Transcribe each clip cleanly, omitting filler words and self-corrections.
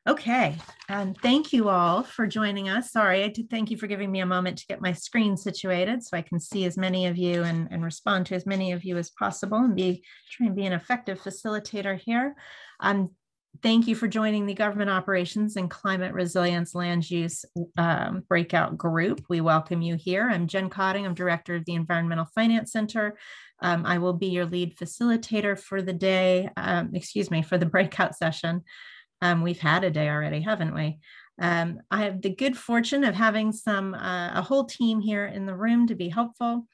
Okay, and thank you all for joining us. Sorry, I did thank you for giving me a moment to get my screen situated so I can see as many of you and respond to as many of you as possible and try and be an effective facilitator here. Thank you for joining the Government Operations and Climate Resilience Land Use Breakout Group. We welcome you here. I'm Jen Cotting. I'm Director of the Environmental Finance Center. I will be your lead facilitator for the day, for the breakout session. We've had a day already, haven't we? I have the good fortune of having a whole team here in the room to be helpful.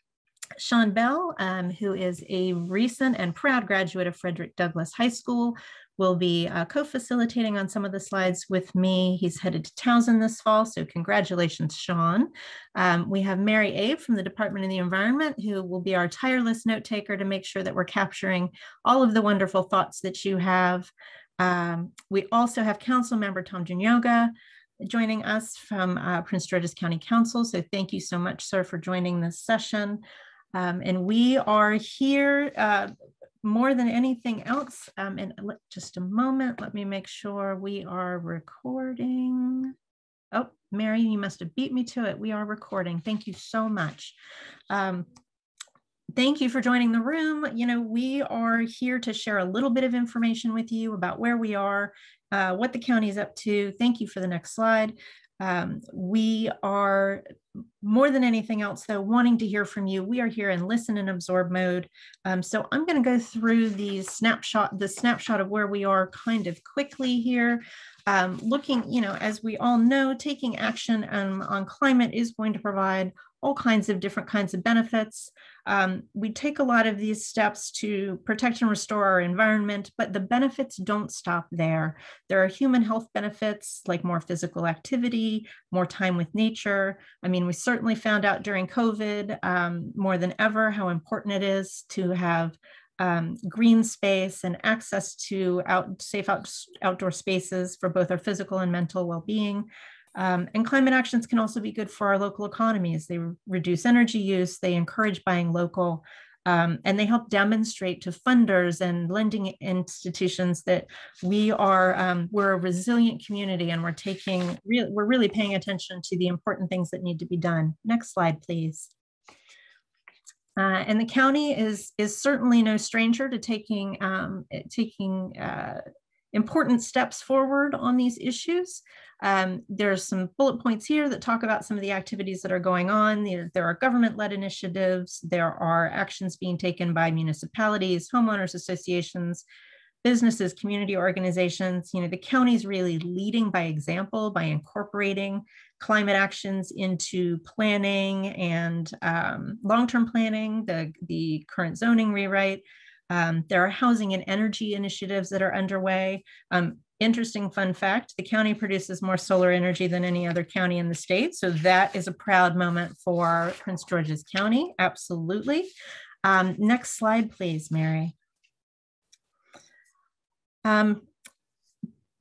Sean Bell, who is a recent and proud graduate of Frederick Douglass High School, will be co-facilitating on some of the slides with me. He's headed to Townsend this fall, so congratulations, Sean. We have Mary Abe from the Department of the Environment, who will be our tireless note taker to make sure that we're capturing all of the wonderful thoughts that you have. We also have Council Member Tom Junyoga joining us from Prince George's County Council. So thank you so much, sir, for joining this session. And we are here more than anything else. And just a moment, let me make sure we are recording. Oh, Mary, you must have beat me to it. We are recording. Thank you so much. Thank you for joining the room. We are here to share a little bit of information with you about where we are, what the county is up to. Thank you for the next slide. We are, more than anything else, though, wanting to hear from you. We are here in listen and absorb mode. So I'm going to go through the snapshot of where we are kind of quickly here. Looking, as we all know, taking action on climate is going to provide all kinds of different kinds of benefits. We take a lot of these steps to protect and restore our environment, but the benefits don't stop there. There are human health benefits like more physical activity, more time with nature. I mean, we certainly found out during COVID more than ever how important it is to have green space and access to safe outdoor spaces for both our physical and mental well-being. And climate actions can also be good for our local economies. They reduce energy use, they encourage buying local, and they help demonstrate to funders and lending institutions that we're a resilient community, and we're really paying attention to the important things that need to be done. Next slide, please. And the county is certainly no stranger to taking important steps forward on these issues. There's some bullet points here that talk about some of the activities that are going on. There are government-led initiatives. There are actions being taken by municipalities, homeowners associations, businesses, community organizations. The county's really leading by example by incorporating climate actions into planning and long-term planning, the current zoning rewrite. There are housing and energy initiatives that are underway. Interesting fun fact, the county produces more solar energy than any other county in the state. So that is a proud moment for Prince George's County, absolutely. Next slide, please, Mary.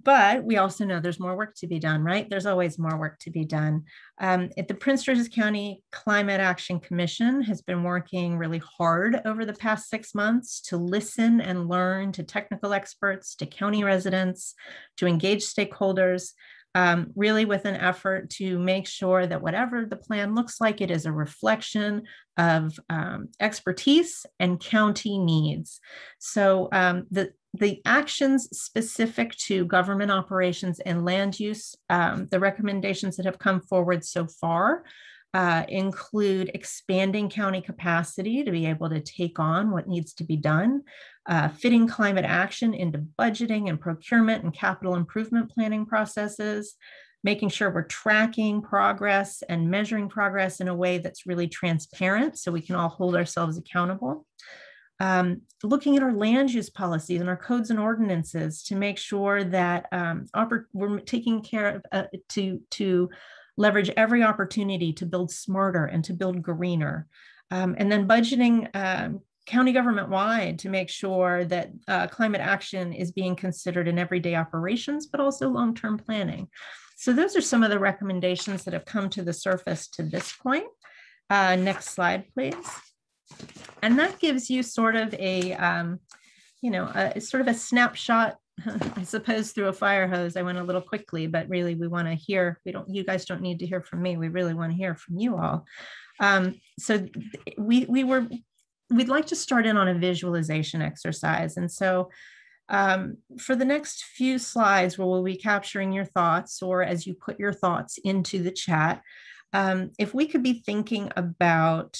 But we also know there's more work to be done, right? There's always more work to be done. At the Prince George's County Climate Action Commission has been working really hard over the past 6 months to listen and learn to technical experts, to county residents, to engage stakeholders, really with an effort to make sure that whatever the plan looks like, it is a reflection of expertise and county needs. So the actions specific to government operations and land use, the recommendations that have come forward so far include expanding county capacity to be able to take on what needs to be done, fitting climate action into budgeting and procurement and capital improvement planning processes, making sure we're tracking progress and measuring progress in a way that's really transparent so we can all hold ourselves accountable. Looking at our land use policies and our codes and ordinances to make sure that we're taking care of to leverage every opportunity to build smarter and to build greener. And then budgeting county government-wide to make sure that climate action is being considered in everyday operations, but also long-term planning. So those are some of the recommendations that have come to the surface to this point. Next slide, please. And that gives you sort of a, sort of a snapshot I suppose through a fire hose. I went a little quickly, but really we want to hear, you guys don't need to hear from me. We really want to hear from you all. So we'd like to start in on a visualization exercise. And so for the next few slides where we'll be capturing your thoughts, or as you put your thoughts into the chat, if we could be thinking about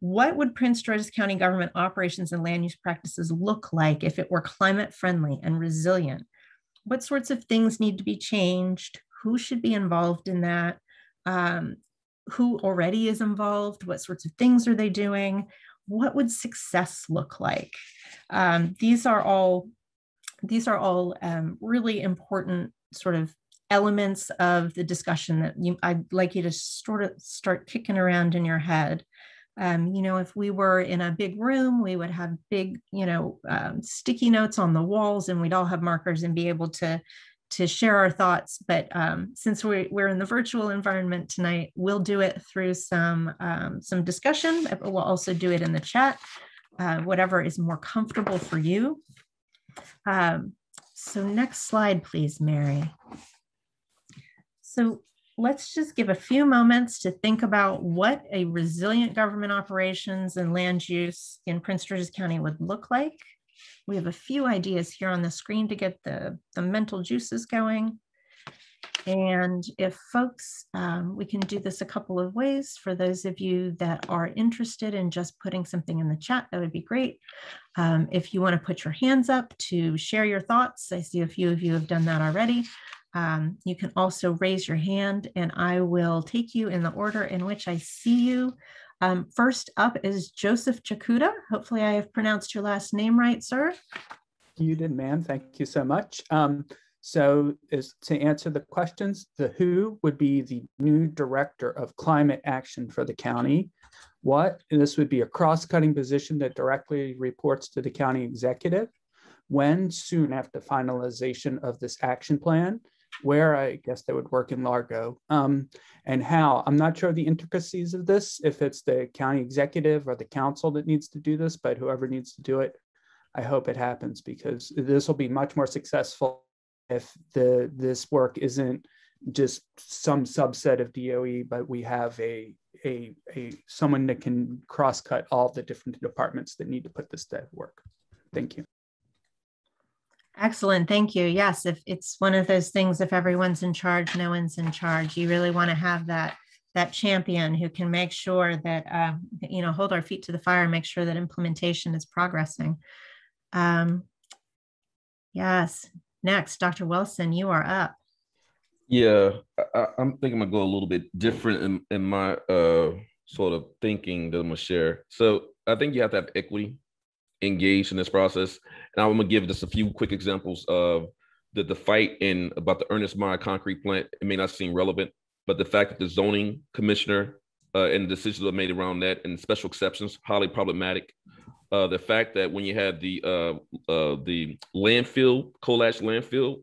what would Prince George's County government operations and land use practices look like if it were climate friendly and resilient? What sorts of things need to be changed? Who should be involved in that? Who already is involved? What sorts of things are they doing? What would success look like? These are all really important sort of elements of the discussion that I'd like you to sort of start kicking around in your head. If we were in a big room, we would have big, sticky notes on the walls, and we'd all have markers and be able to share our thoughts. But since we're in the virtual environment tonight, we'll do it through some discussion. We'll also do it in the chat, whatever is more comfortable for you. So next slide, please, Mary. So let's just give a few moments to think about what a resilient government operations and land use in Prince George's County would look like. We have a few ideas here on the screen to get the mental juices going. And if folks, we can do this a couple of ways. For those of you that are interested in just putting something in the chat, that would be great. If you want to put your hands up to share your thoughts, I see a few of you have done that already. You can also raise your hand and I will take you in the order in which I see you. First up is Joseph Jakuda. Hopefully I have pronounced your last name right, sir. You did, ma'am. Thank you so much. So to answer the questions, the who would be the new director of climate action for the county. What? And this would be a cross-cutting position that directly reports to the county executive. When? Soon after finalization of this action plan. Where? I guess they would work in Largo. And how? I'm not sure the intricacies of this, if it's the county executive or the council that needs to do this, but whoever needs to do it, I hope it happens, because this will be much more successful if this work isn't just some subset of DOE, but we have someone that can cross-cut all the different departments that need to put this to work. Thank you. Excellent, thank you. Yes, if it's one of those things, if everyone's in charge, no one's in charge. You really want to have that champion who can make sure that, hold our feet to the fire and make sure that implementation is progressing. Yes, next, Dr. Wilson, you are up. Yeah, I'm thinking I'm gonna go a little bit different in my sort of thinking that I'm gonna share. So I think you have to have equity engaged in this process. And I'm gonna give just a few quick examples of the fight about the Ernest Meyer concrete plant. It may not seem relevant, but the fact that the zoning commissioner and the decisions that are made around that and special exceptions, highly problematic. The fact that when you had the landfill, coal ash landfill,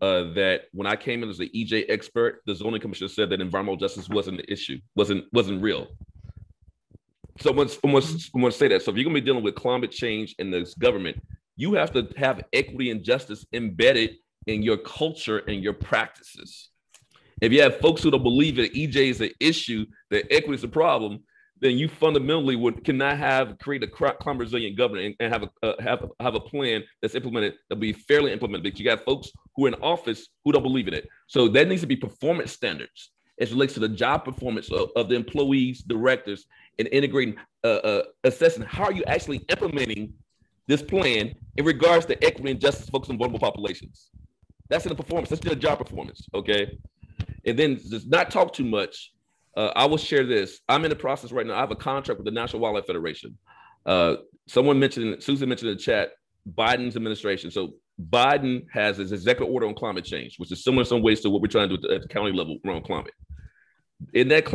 that when I came in as the EJ expert, the zoning commissioner said that environmental justice wasn't an issue, wasn't real. So I'm going to say that. So if you're going to be dealing with climate change in this government, you have to have equity and justice embedded in your culture and your practices. If you have folks who don't believe that EJ is an issue, that equity is a problem, then you fundamentally cannot create a climate resilient government and have a plan that's implemented, that'll be fairly implemented. Because you got folks who are in office who don't believe in it. So that needs to be performance standards as it relates to the job performance of the employees, directors, and integrating, assessing how are you actually implementing this plan in regards to equity and justice focused on vulnerable populations. That's in the performance. That's the job performance, okay? And then just not talk too much. I will share this. I'm in the process right now. I have a contract with the National Wildlife Federation. Susan mentioned in the chat, Biden's administration. So Biden has his executive order on climate change, which is similar in some ways to what we're trying to do at the county level around climate. In that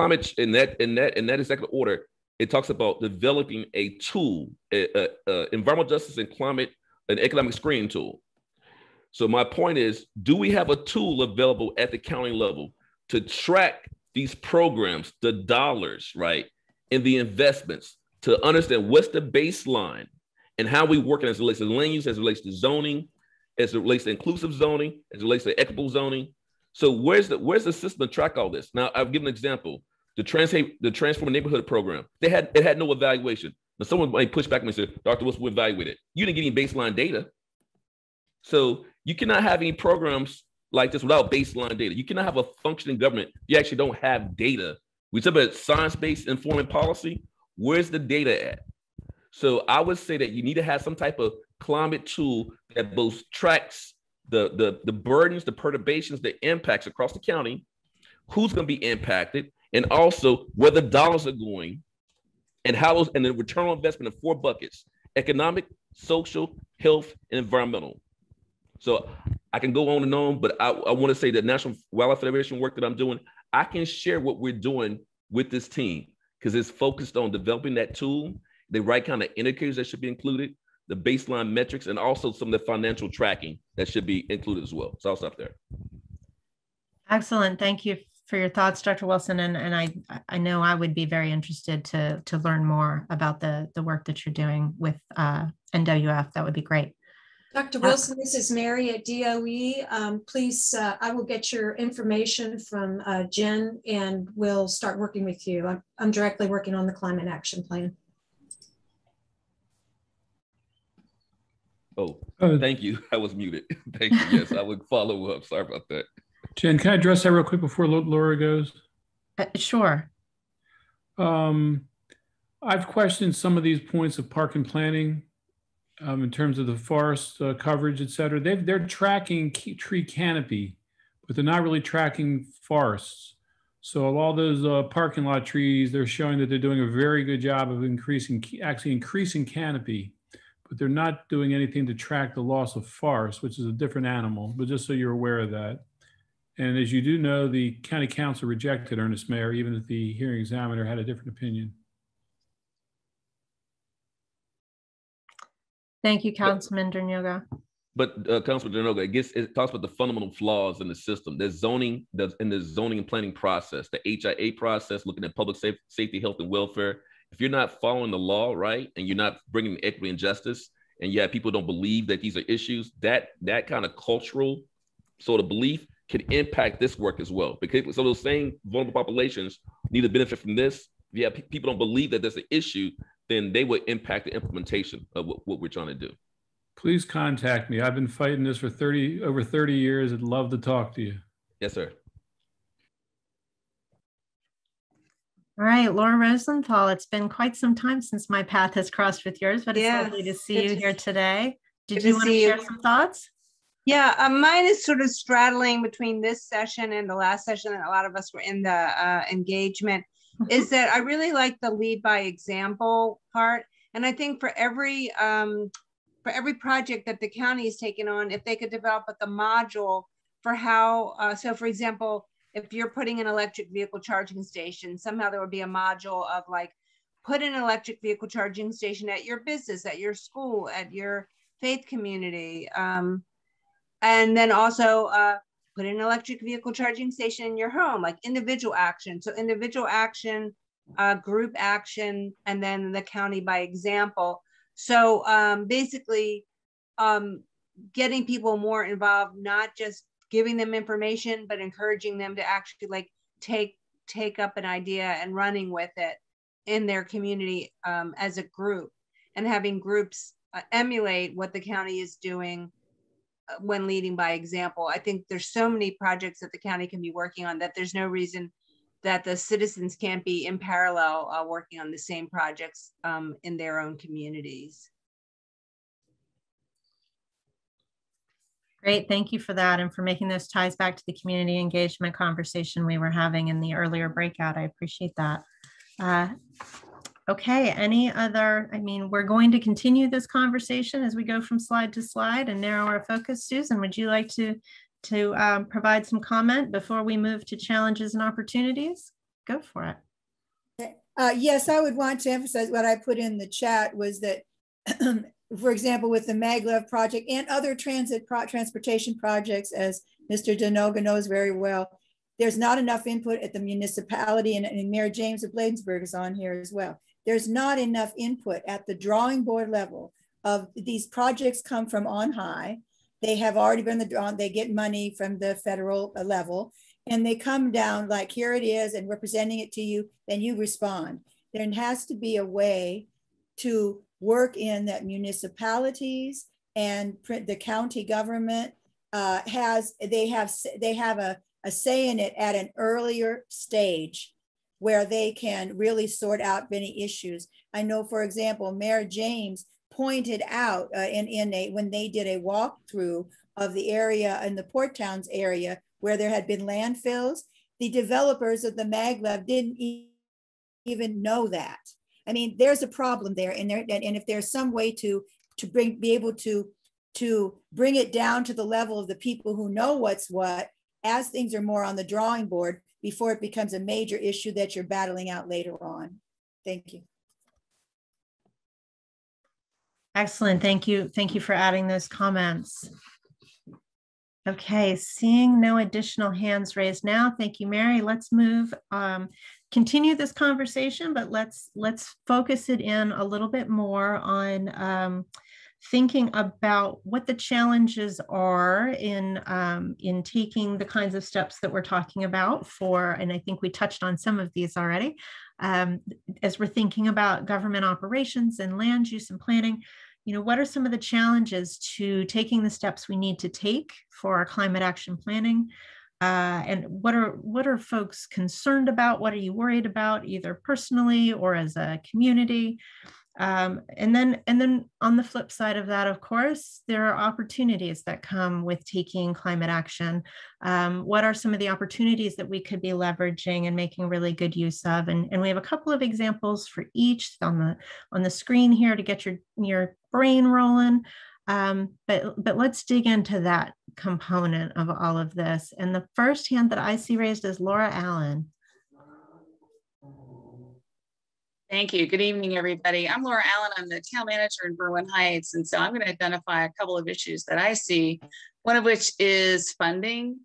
executive order, it talks about developing a tool, environmental justice and climate, an economic screening tool. So my point is, do we have a tool available at the county level to track these programs, the dollars, right, and the investments, to understand what's the baseline and how we work as it relates to land use, as it relates to zoning, as it relates to inclusive zoning, as it relates to equitable zoning. So where's the system to track all this? Now, I'll give an example. The Transform Neighborhood program, it had no evaluation. Now, someone might push back and say, Dr. Wilson, we evaluated it. You didn't get any baseline data. So you cannot have any programs like this without baseline data. You cannot have a functioning government if you actually don't have data. We talk about science-based informing policy. Where's the data at? So I would say that you need to have some type of climate tool that both tracks the burdens, the perturbations, the impacts across the county, who's going to be impacted, and also where the dollars are going, and how those, and the return on investment in 4 buckets: economic, social, health, and environmental. So I can go on and on, but I want to say that National Wildlife Federation work that I'm doing, I can share what we're doing with this team because it's focused on developing that tool, the right kind of indicators that should be included, the baseline metrics, and also some of the financial tracking that should be included as well. So I'll stop there. Excellent. Thank you for your thoughts, Dr. Wilson. And I know I would be very interested to learn more about the work that you're doing with NWF. That would be great. Dr. Wilson, this is Mary at DOE. Please, I will get your information from Jen and we'll start working with you. I'm directly working on the Climate Action Plan. Oh, thank you. I was muted. Thank you. Yes, I would follow up. Sorry about that. Jen, can I address that real quick before Laura goes? Sure. I've questioned some of these points of park and planning in terms of the forest coverage, et cetera. They're tracking tree canopy, but they're not really tracking forests. So of all those parking lot trees, they're showing that they're doing a very good job of increasing canopy, but they're not doing anything to track the loss of forest, which is a different animal, but just so you're aware of that. And as you do know, the county council rejected Ernest Mayer, even if the hearing examiner had a different opinion. Thank you, Councilman Dernoga. But Councilman Dernoga, it talks about the fundamental flaws in the system. There's zoning, in the zoning and planning process, the HIA process, looking at public safety, health, and welfare. If you're not following the law, right, and you're not bringing equity and justice, and yet people don't believe that these are issues, that kind of cultural sort of belief can impact this work as well. Because so those same vulnerable populations need to benefit from this. If people don't believe that there's an issue, then they would impact the implementation of what we're trying to do. Please contact me. I've been fighting this for over 30 years. I'd love to talk to you. Yes, sir. All right, Laura Rosenthal, it's been quite some time since my path has crossed with yours, but it's lovely to see you here today. Did you want to share some thoughts? Yeah, mine is sort of straddling between this session and the last session that a lot of us were in the engagement, is that I really like the lead by example part. And I think for every project that the county is taking on, if they could develop like a module for how, so for example, if you're putting an electric vehicle charging station, somehow there would be a module of like, put an electric vehicle charging station at your business, at your school, at your faith community. And then also put an electric vehicle charging station in your home, like individual action. So individual action, group action, and then the county by example. So basically getting people more involved, not just giving them information, but encouraging them to actually like take up an idea and running with it in their community as a group, and having groups emulate what the county is doing when leading by example. I think there's so many projects that the county can be working on that there's no reason that the citizens can't be in parallel working on the same projects in their own communities. Great, thank you for that and for making those ties back to the community engagement conversation we were having in the earlier breakout. I appreciate that. Okay, any other, we're going to continue this conversation as we go from slide to slide and narrow our focus. Susan, would you like to provide some comment before we move to challenges and opportunities? Go for it. Yes, I would want to emphasize what I put in the chat was that, for example, with the maglev project and other transportation projects, as Mr. Dernoga knows very well, there's not enough input at the municipality, and Mayor James of Bladensburg is on here as well. There's not enough input at the drawing board level of these projects come from on high. They have already been on, they get money from the federal level, and they come down like, here it is, and we're presenting it to you, then you respond. There has to be a way to work in that municipalities and the county government they have a say in it at an earlier stage where they can really sort out many issues. I know, for example, Mayor James pointed out when they did a walkthrough of the area in the Port Towns area where there had been landfills, the developers of the maglev didn't even know that. I mean, there's a problem there, and if there's some way to be able to bring it down to the level of the people who know what's what, as things are more on the drawing board before it becomes a major issue that you're battling out later on. Thank you. Excellent. Thank you. Thank you for adding those comments. Okay, seeing no additional hands raised now. Thank you, Mary. Let's move, continue this conversation, but let's focus it in a little bit more on thinking about what the challenges are in taking the kinds of steps that we're talking about for, and I think we touched on some of these already, as we're thinking about government operations and land use and planning. You know, what are some of the challenges to taking the steps we need to take for our climate action planning? And what are folks concerned about? What are you worried about, either personally or as a community? And then on the flip side of that, of course, there are opportunities that come with taking climate action. What are some of the opportunities that we could be leveraging and making really good use of? And we have a couple of examples for each on the screen here to get your brain rolling. But let's dig into that component of all of this. And the first hand that I see raised is Laura Allen. Thank you. Good evening, everybody. I'm Laura Allen. I'm the town manager in Berwyn Heights. And so I'm going to identify a couple of issues that I see, one of which is funding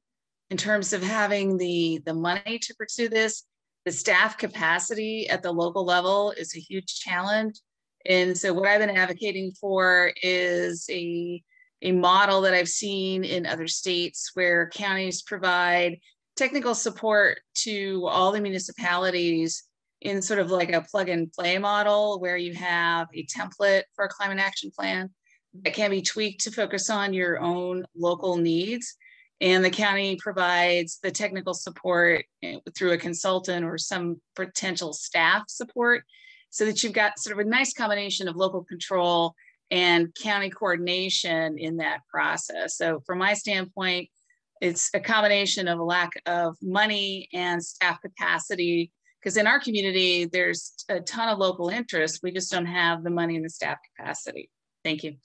in terms of having the money to pursue this. The staff capacity at the local level is a huge challenge. And so what I've been advocating for is a model that I've seen in other states where counties provide technical support to all the municipalities in sort of like a plug and play model where you have a template for a climate action plan that can be tweaked to focus on your own local needs. And the county provides the technical support through a consultant or some potential staff support so that you've got sort of a nice combination of local control and county coordination in that process. So from my standpoint, it's a combination of a lack of money and staff capacity, because in our community, there's a ton of local interest. We just don't have the money and the staff capacity. Thank you.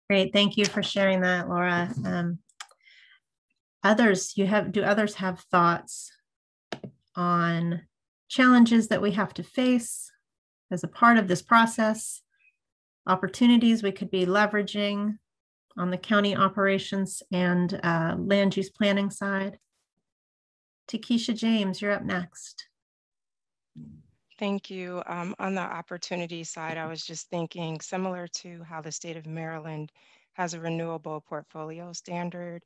Great, thank you for sharing that, Laura. Do others have thoughts on challenges that we have to face as a part of this process, opportunities we could be leveraging on the county operations and land use planning side? Takesha James, you're up next. Thank you. On the opportunity side, I was just thinking similar to how the state of Maryland has a renewable portfolio standard,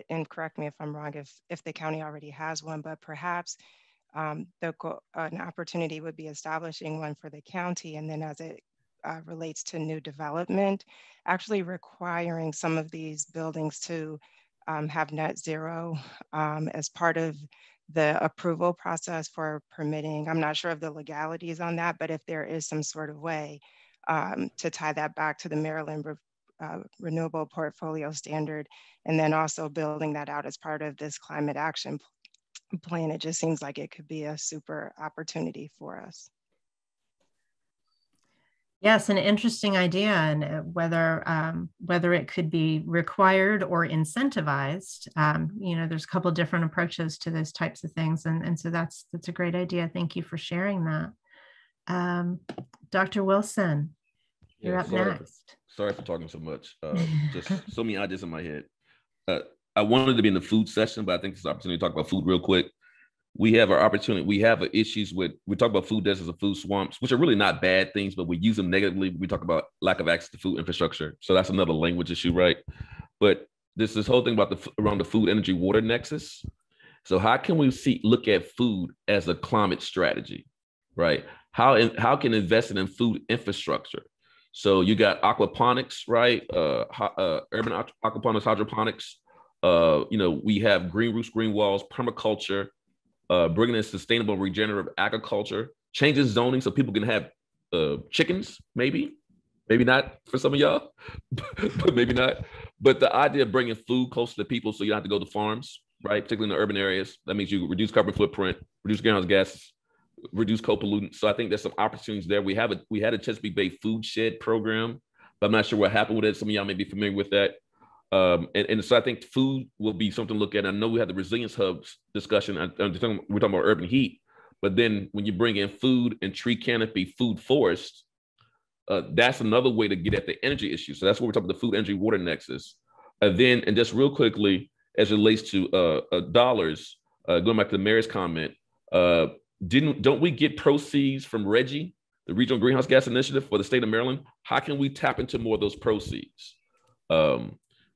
and correct me if I'm wrong if the county already has one, but perhaps an opportunity would be establishing one for the county, and then as it relates to new development, actually requiring some of these buildings to have net zero as part of the approval process for permitting. I'm not sure of the legalities on that, but if there is some sort of way to tie that back to the Maryland renewable portfolio standard, and then also building that out as part of this climate action plan, it just seems like it could be a super opportunity for us. Yes, an interesting idea, and whether it could be required or incentivized. You know, there's a couple of different approaches to those types of things, and so that's a great idea. Thank you for sharing that. Dr. Wilson, you're up next. Sorry for talking so much. Just so many ideas in my head. I wanted to be in the food session, but I think it's an opportunity to talk about food real quick. we have our opportunity. We have issues with, we talk about food deserts and food swamps, which are really not bad things, but we use them negatively. We talk about lack of access to food infrastructure. So that's another language issue, right? But this whole thing about around the food, energy, water nexus. So how can we look at food as a climate strategy, right? How can investing in food infrastructure? So you got aquaponics, right? Urban aquaponics, hydroponics. We have green roofs, green walls, permaculture, bringing in sustainable regenerative agriculture, changing zoning so people can have chickens, maybe not for some of y'all, but maybe not. But the idea of bringing food close to the people so you don't have to go to farms, right? Particularly in the urban areas. That means you reduce carbon footprint, reduce greenhouse gases, reduce co-pollutants. So I think there's some opportunities there. We had a Chesapeake Bay food shed program, but I'm not sure what happened with it. Some of y'all may be familiar with that. And so I think food will be something to look at. I know we had the resilience hubs discussion. We're talking about urban heat, but then when you bring in food and tree canopy, food forest, that's another way to get at the energy issue. So that's what we're talking about, the food, energy, water nexus. And just real quickly, as it relates to dollars, going back to Mary's comment, don't we get proceeds from RGGI, the Regional Greenhouse Gas Initiative for the state of Maryland? How can we tap into more of those proceeds?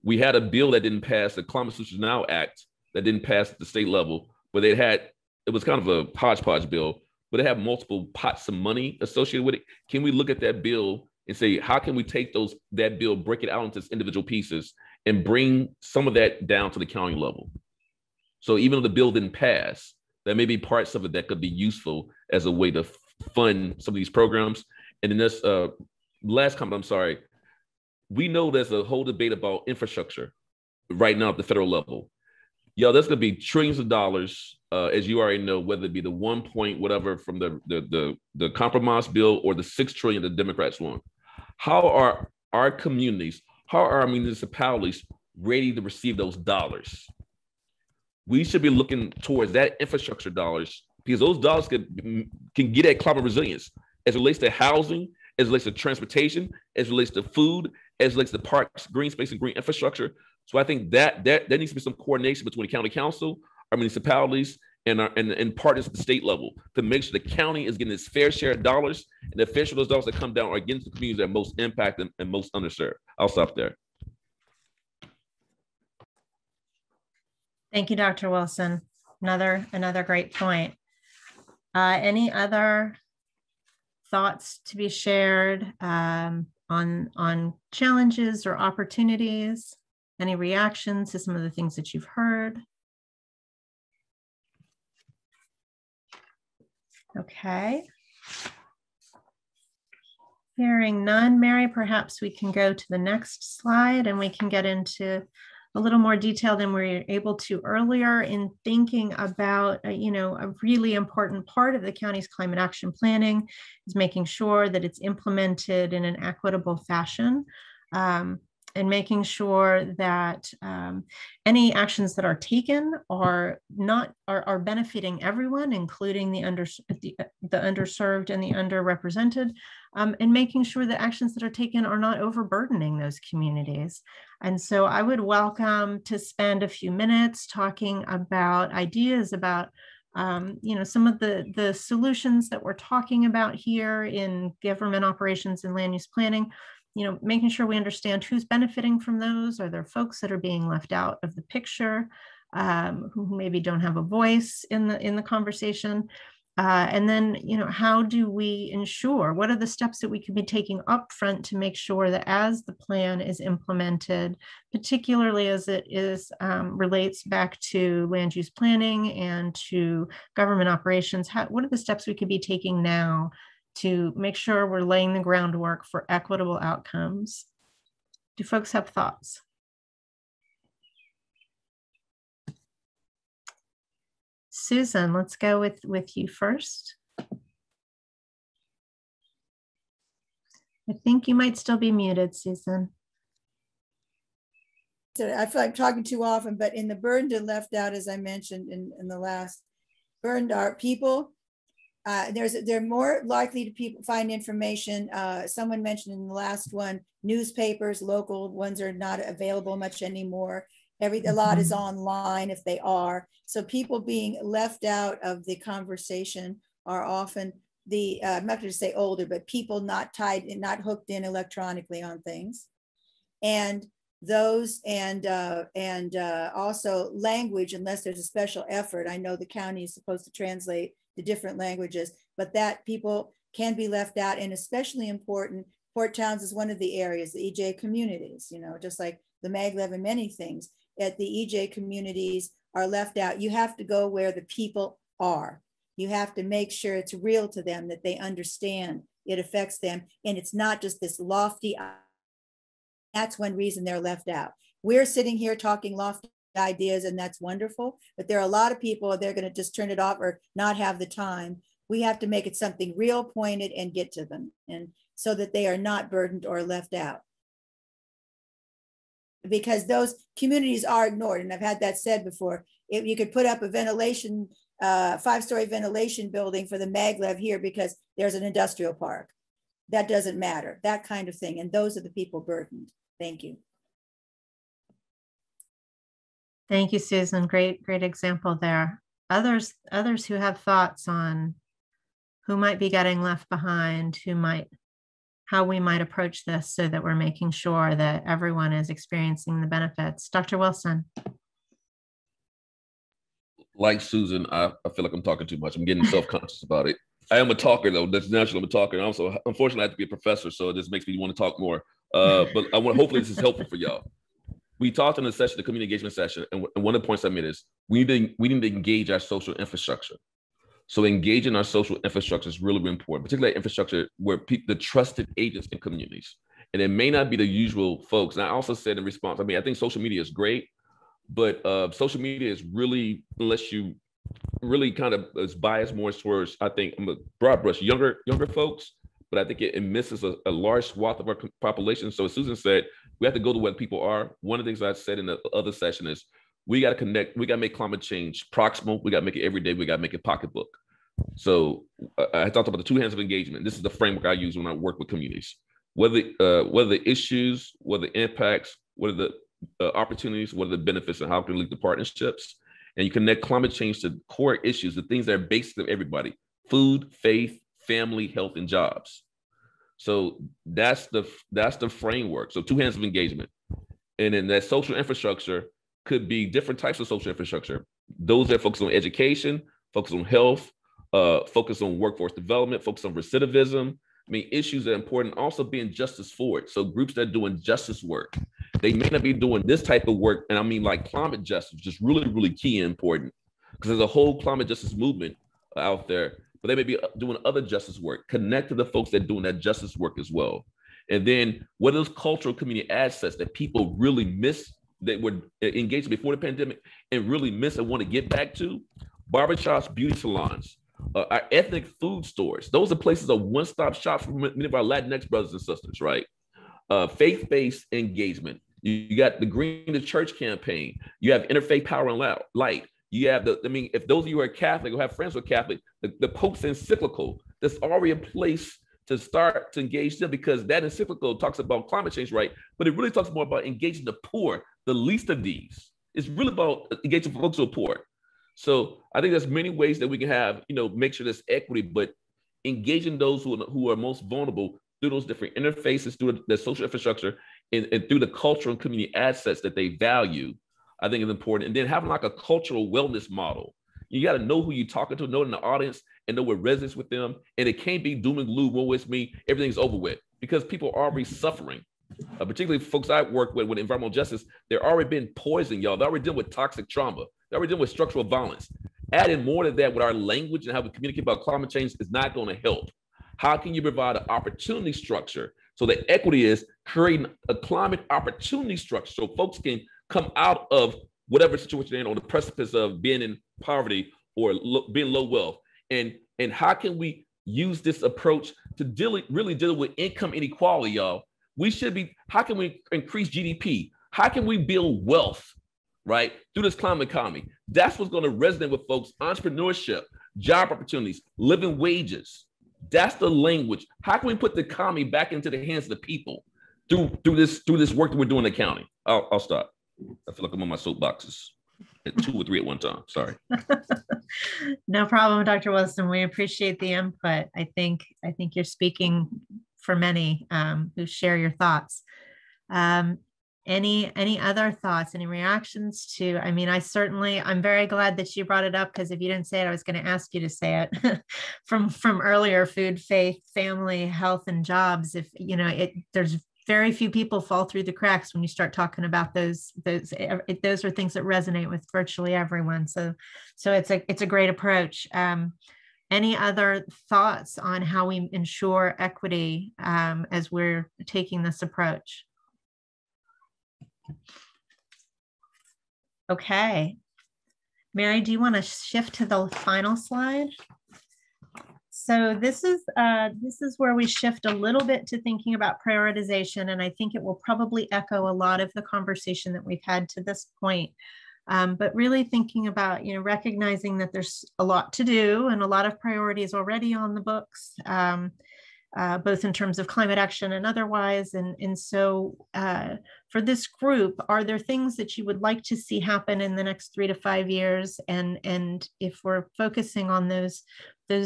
We had a bill that didn't pass, the Climate Solutions Now Act, that didn't pass at the state level, but it was kind of a hodgepodge bill, but it had multiple pots of money associated with it. Can we look at that bill and say, how can we take that bill, break it out into its individual pieces, and bring some of that down to the county level? So even though the bill didn't pass, there may be parts of it that could be useful as a way to fund some of these programs. And then this last comment, I'm sorry. We know there's a whole debate about infrastructure right now at the federal level. There's going to be trillions of dollars, as you already know, whether it be the 1 point whatever from the compromise bill or the 6 trillion the Democrats want. How are our communities, how are our municipalities ready to receive those dollars? We should be looking towards that infrastructure dollars, because those dollars can get at climate resilience as it relates to housing, as it relates to transportation, as it relates to food, as it relates to parks, green space, and green infrastructure. So I think that there needs to be some coordination between the county council, our municipalities, and partners at the state level to make sure the county is getting its fair share of dollars, and the fair share of those dollars that come down are getting to the communities that are most impacted and most underserved. I'll stop there. Thank you, Dr. Wilson. Another great point. Any other thoughts to be shared on challenges or opportunities? Any reactions to some of the things that you've heard? Okay. Hearing none, Mary, perhaps we can go to the next slide and we can get into a little more detail than we were able to earlier in thinking about, a really important part of the county's climate action planning is making sure that it's implemented in an equitable fashion, and making sure that any actions that are taken are benefiting everyone, including the underserved and the underrepresented, and making sure that actions that are taken are not overburdening those communities. And so I would welcome to spend a few minutes talking about ideas about some of the solutions that we're talking about here in government operations and land use planning, making sure we understand who's benefiting from those. Are there folks that are being left out of the picture, who maybe don't have a voice in the conversation? And then, how do we ensure, what are the steps that we can be taking upfront to make sure that as the plan is implemented, particularly as it is relates back to land use planning and to government operations, what are the steps we could be taking now to make sure we're laying the groundwork for equitable outcomes? Do folks have thoughts? Susan, let's go with you first. I think you might still be muted, Susan. I feel like I'm talking too often, but in the burned and left out, as I mentioned in the last, burned are people. They're more likely to find information. Someone mentioned in the last one, newspapers, local ones are not available much anymore. A lot is online if they are. So people being left out of the conversation are often I'm not going to say older, but people not tied and not hooked in electronically on things. And those and also language, unless there's a special effort. I know the county is supposed to translate to different languages, but that people can be left out. And especially important, Port Towns is one of the areas, the EJ communities, just like the maglev and many things at the EJ communities are left out. You have to go where the people are. You have to make sure it's real to them, that they understand it affects them. And it's not just this lofty, that's one reason they're left out. We're sitting here talking lofty ideas, and that's wonderful, but there are a lot of people, they're going to just turn it off or not have the time. We have to make it something real, pointed, and get to them, and so that they are not burdened or left out. Because those communities are ignored. And I've had that said before. If you could put up a ventilation, 5-story ventilation building for the maglev here because there's an industrial park. That doesn't matter, that kind of thing. And those are the people burdened. Thank you. Thank you, Susan. Great example there. Others who have thoughts on who might be getting left behind, how we might approach this so that we're making sure that everyone is experiencing the benefits. Dr. Wilson. Like Susan, I feel like I'm talking too much. I'm getting self-conscious about it. I am a talker, though. That's naturally I'm a talker. And also, unfortunately, I have to be a professor, so it just makes me want to talk more. But hopefully this is helpful for y'all. We talked in the session, the community engagement session, and one of the points I made is we need to engage our social infrastructure. So engaging our social infrastructure is really, really important, particularly infrastructure where the trusted agents in communities. And it may not be the usual folks. And I also said in response, I think social media is great, but social media is really, unless you really kind of is biased more towards, I think, I'm a broad brush, younger folks, but I think it misses a large swath of our population. So as Susan said, we have to go to where people are. One of the things I said in the other session is we got to connect, we got to make climate change proximal, we got to make it every day, we got to make it pocketbook. So I talked about the 2 hands of engagement. This is the framework I use when I work with communities. What are the issues, what are the impacts, what are the opportunities, what are the benefits, and how can we lead the partnerships? And you connect climate change to core issues, the things that are basic to everybody: food, faith, family, health, and jobs. So that's the framework. So 2 hands of engagement. And then that social infrastructure could be different types of social infrastructure. Those that focus on education, focus on health, focus on workforce development, focus on recidivism. Issues that are important, also being justice forward. So groups that are doing justice work, they may not be doing this type of work. And like climate justice, which is really, really key and important because there's a whole climate justice movement out there, but they may be doing other justice work. Connect to the folks that are doing that justice work as well. And then what are those cultural community assets that people really miss, that were engaged before the pandemic and really miss and want to get back to? Barbershops, beauty salons, our ethnic food stores. Those are places of one-stop shops for many of our Latinx brothers and sisters, right? Faith-based engagement. You got the Green to Church campaign. You have Interfaith Power and Light. You have if those of you who are Catholic or have friends who are Catholic, the Pope's encyclical, there's already a place to start to engage them, because that encyclical talks about climate change, right? But it really talks more about engaging the poor, the least of these. It's really about engaging folks who are poor. So I think there's many ways that we can have, make sure there's equity, but engaging those who are most vulnerable through those different interfaces, through the social infrastructure, and through the cultural and community assets that they value, I think is important. And then having like a cultural wellness model. You got to know who you're talking to, know in the audience, and know what resonates with them. And it can't be doom and gloom, woe is me, everything's over with, because people are already suffering. Particularly folks I work with environmental justice, they're already been poisoned, y'all. They're already dealing with toxic trauma. They're already dealing with structural violence. Adding more to that with our language and how we communicate about climate change is not going to help. How can you provide an opportunity structure? So the equity is creating a climate opportunity structure so folks can come out of whatever situation they're in, on the precipice of being in poverty or being low wealth. And how can we use this approach to really deal with income inequality, y'all? How can we increase GDP? How can we build wealth, right, through this climate economy? That's what's going to resonate with folks: entrepreneurship, job opportunities, living wages. That's the language. How can we put the economy back into the hands of the people through this work that we're doing in the county? I'll stop. I feel like I'm on my soapboxes at 2 or 3 at one time. Sorry. No problem, Dr. Wilson. We appreciate the input. I think you're speaking for many who share your thoughts. Any other thoughts, any reactions to, I mean, I'm very glad that you brought it up, because if you didn't say it, I was going to ask you to say it from earlier: food, faith, family, health, and jobs. If, there's very few people fall through the cracks when you start talking about those are things that resonate with virtually everyone. So it's a great approach. Any other thoughts on how we ensure equity as we're taking this approach? Okay. Mary, do you want to shift to the final slide? So this is where we shift a little bit to thinking about prioritization, and I think it will probably echo a lot of the conversation that we've had to this point. But really thinking about, recognizing that there's a lot to do and a lot of priorities already on the books, both in terms of climate action and otherwise. And so for this group, are there things that you would like to see happen in the next 3 to 5 years? And if we're focusing on those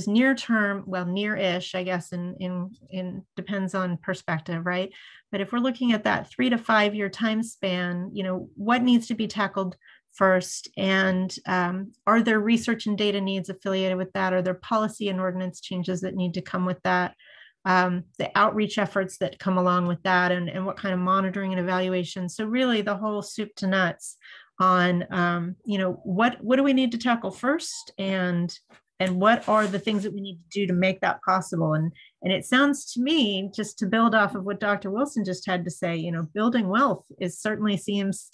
near term, well, near-ish, I guess, in depends on perspective, right? But if we're looking at that 3 to 5 year time span, what needs to be tackled first? And are there research and data needs affiliated with that? Are there policy and ordinance changes that need to come with that? The outreach efforts that come along with that, and what kind of monitoring and evaluation? So really the whole soup to nuts on, what do we need to tackle first, and what are the things that we need to do to make that possible? And it sounds to me, just to build off of what Dr. Wilson just had to say, building wealth certainly seems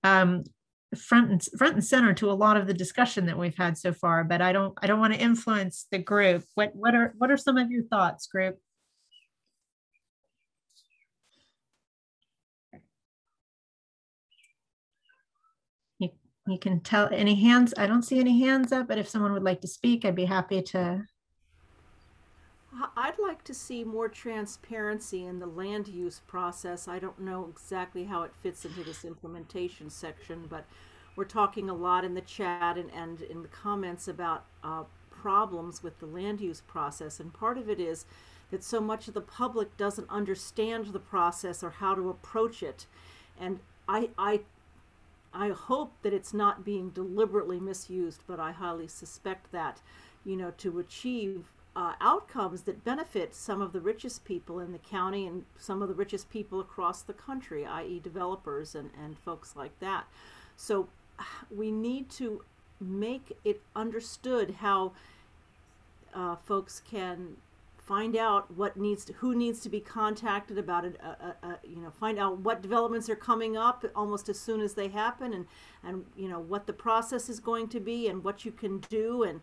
front and center to a lot of the discussion that we've had so far. But I don't want to influence the group. What are some of your thoughts, group? You can tell. Any hands? I don't see any hands up, but if someone would like to speak, I'd be happy to. I'd like to see more transparency in the land use process. I don't know exactly how it fits into this implementation section, but we're talking a lot in the chat and in the comments about problems with the land use process. And part of it is that so much of the public doesn't understand the process or how to approach it. And I hope that it's not being deliberately misused, but I highly suspect that, to achieve outcomes that benefit some of the richest people in the county and some of the richest people across the country, i.e. developers and folks like that. So we need to make it understood how folks can find out who needs to be contacted about it, find out what developments are coming up almost as soon as they happen, and what the process is going to be and what you can do, and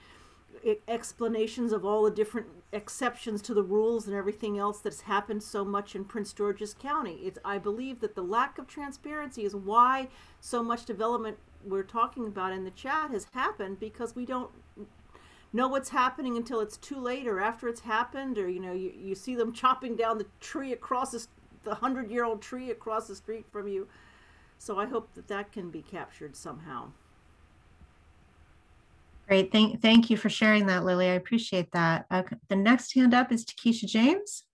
explanations of all the different exceptions to the rules and everything else that's happened so much in Prince George's County. I believe that the lack of transparency is why so much development we're talking about in the chat has happened, because we don't know what's happening until it's too late, or after it's happened, or you see them chopping down the tree across the 100-year-old tree across the street from you. So I hope that can be captured somehow. Great, thank you for sharing that, Lily. I appreciate that. The next hand up is Takesha James.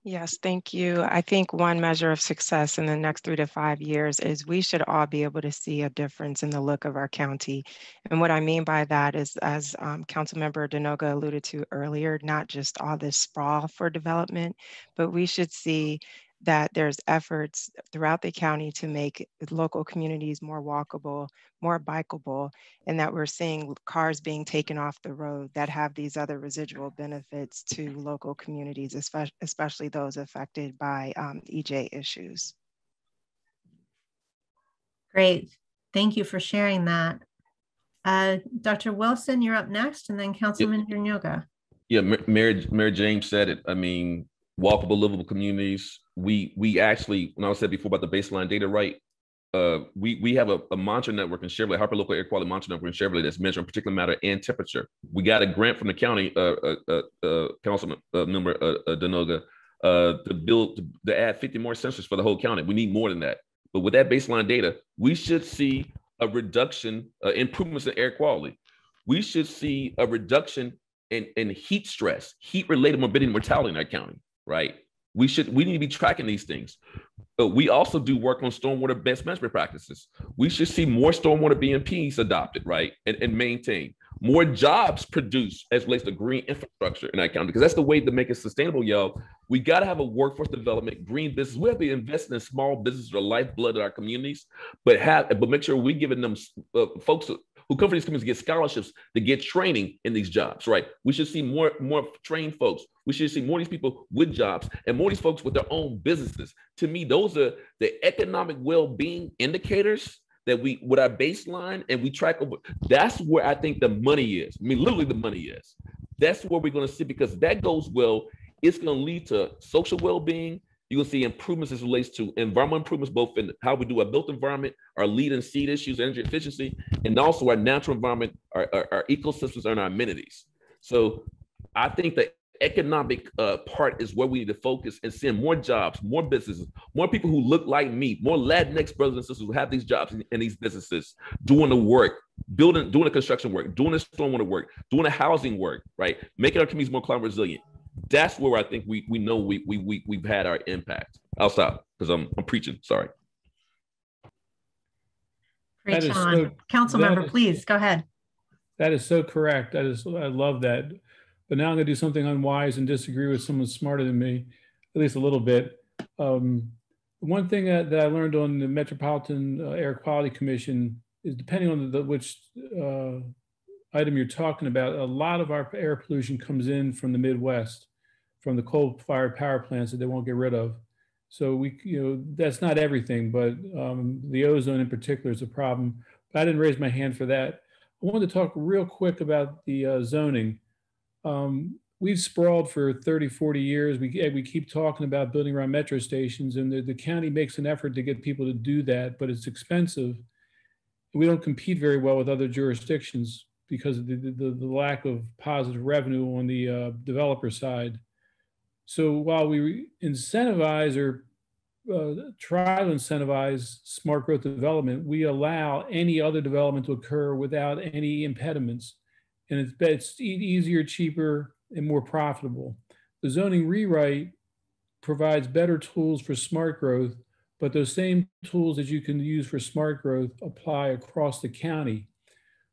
Yes, thank you. I think one measure of success in the next 3 to 5 years is we should all be able to see a difference in the look of our county. And what I mean by that is, as Councilmember Denoga alluded to earlier, not just all this sprawl for development, but we should see that there's efforts throughout the county to make local communities more walkable, more bikeable, and that we're seeing cars being taken off the road that have these other residual benefits to local communities, especially those affected by EJ issues. Great, thank you for sharing that. Dr. Wilson, you're up next, and then Councilman Denoga. Yeah, Mary James said it. I mean, walkable, livable communities. We actually, when I said before about the baseline data, right? We have a monitor network in Chevrolet, Harper Local Air Quality Monitor Network in Chevrolet that's measuring particulate matter and temperature. We got a grant from the county, Councilman member Denoga, to add 50 more sensors for the whole county. We need more than that. But with that baseline data, we should see a reduction, improvements in air quality. We should see a reduction in heat stress, heat-related morbidity and mortality in our county, right? We need to be tracking these things. But we also do work on stormwater best management practices. We should see more stormwater BMPs adopted, right? And maintained. More jobs produced as relates to green infrastructure in our county, because that's the way to make it sustainable, y'all. We got to have a workforce development, green business. We have to invest in small businesses, the lifeblood of our communities, but make sure we're giving them folks who come from these communities get scholarships to get training in these jobs, right? We should see more trained folks. We should see more of these people with jobs and more of these folks with their own businesses. To me, those are the economic well-being indicators that we, with our baseline, and we track over. That's where I think the money is. I mean, literally the money is. That's where we're going to see, because that goes well. It's going to lead to social well-being. You're going to see improvements as it relates to environmental improvements, both in how we do our built environment, our lead and seed issues, energy efficiency, and also our natural environment, our ecosystems, and our amenities. So I think the economic part is where we need to focus and send more jobs, more businesses, more people who look like me, more Latinx brothers and sisters who have these jobs in these businesses, doing the work, doing the construction work, doing the stormwater work, doing the housing work, right? Making our communities more climate resilient. That's where I think we know we've had our impact. I'll stop because I'm preaching. Sorry. Great, John. Council member, please go ahead. That is so correct. I love that. But now I'm going to do something unwise and disagree with someone smarter than me, at least a little bit. One thing that I learned on the Metropolitan Air Quality Commission is, depending on which item you're talking about, a lot of our air pollution comes in from the Midwest, from the coal-fired power plants that they won't get rid of. So that's not everything, but the ozone in particular is a problem. But I didn't raise my hand for that. I wanted to talk real quick about the zoning. We've sprawled for 30, 40 years. We keep talking about building around metro stations, and the county makes an effort to get people to do that, but it's expensive. We don't compete very well with other jurisdictions because of the lack of positive revenue on the developer side. So while we incentivize or try to incentivize smart growth development, we allow any other development to occur without any impediments. And it's easier, cheaper, and more profitable. The zoning rewrite provides better tools for smart growth, but those same tools that you can use for smart growth apply across the county.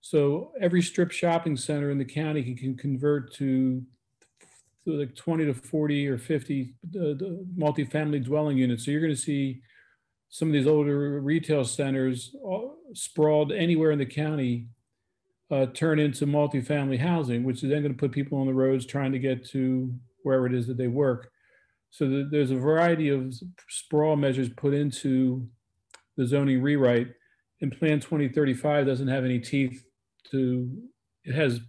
So every strip shopping center in the county can convert to like 20 to 40 or 50 multifamily dwelling units. So you're going to see some of these older retail centers sprawled anywhere in the county turn into multifamily housing, which is then going to put people on the roads trying to get to wherever it is that they work. So there's a variety of sprawl measures put into the zoning rewrite, and Plan 2035 doesn't have any teeth it has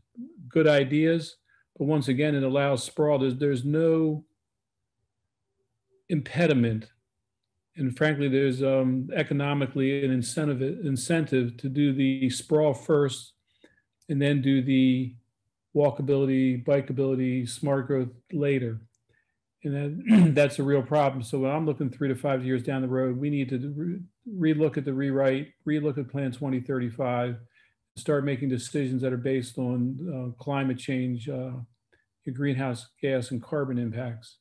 good ideas, but once again, it allows sprawl. There's no impediment. And frankly, there's economically an incentive to do the sprawl first and then do the walkability, bikeability, smart growth later. And that's a real problem. So when I'm looking 3 to 5 years down the road, we need to relook at the rewrite, relook at Plan 2035, start making decisions that are based on climate change, your greenhouse gas and carbon impacts.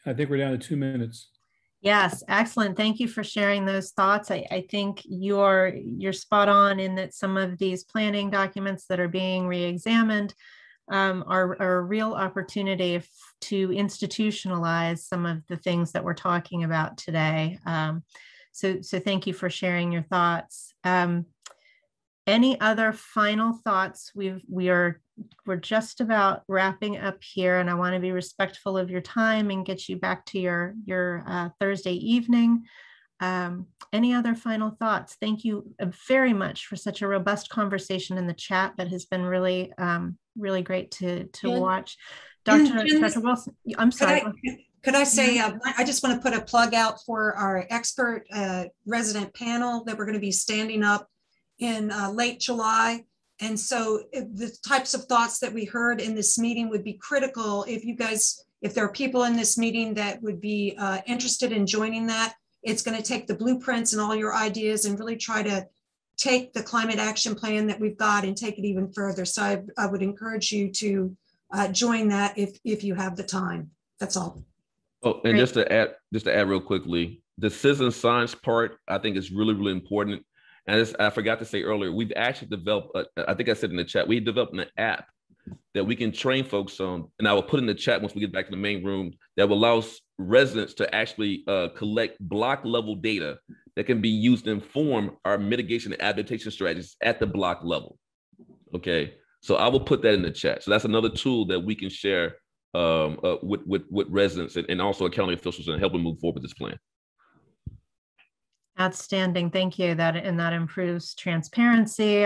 I think we're down to 2 minutes. Yes, excellent. Thank you for sharing those thoughts. I think you're spot on in that some of these planning documents that are being re-examined are a real opportunity to institutionalize some of the things that we're talking about today. So thank you for sharing your thoughts. Any other final thoughts? We're just about wrapping up here, and I want to be respectful of your time and get you back to your Thursday evening. Any other final thoughts? Thank you very much for such a robust conversation in the chat that has been really, really great to watch. Dr. Wilson, I'm sorry. Could I say, I just want to put a plug out for our expert resident panel that we're going to be standing up in late July. And so the types of thoughts that we heard in this meeting would be critical if you guys, if there are people in this meeting that would be interested in joining that, it's going to take the blueprints and all your ideas and really try to take the climate action plan that we've got and take it even further. So I would encourage you to join that if you have the time. That's all. Oh, and just to add real quickly, the citizen science part, I think is really, really important. And I forgot to say earlier, we've actually developed, I think I said in the chat, we developed an app that we can train folks on, and I will put in the chat once we get back to the main room, that will allow residents to actually collect block level data that can be used to inform our mitigation and adaptation strategies at the block level. Okay, so I will put that in the chat. So that's another tool that we can share with residents and also county officials and help them move forward with this plan. Outstanding, thank you. That improves transparency.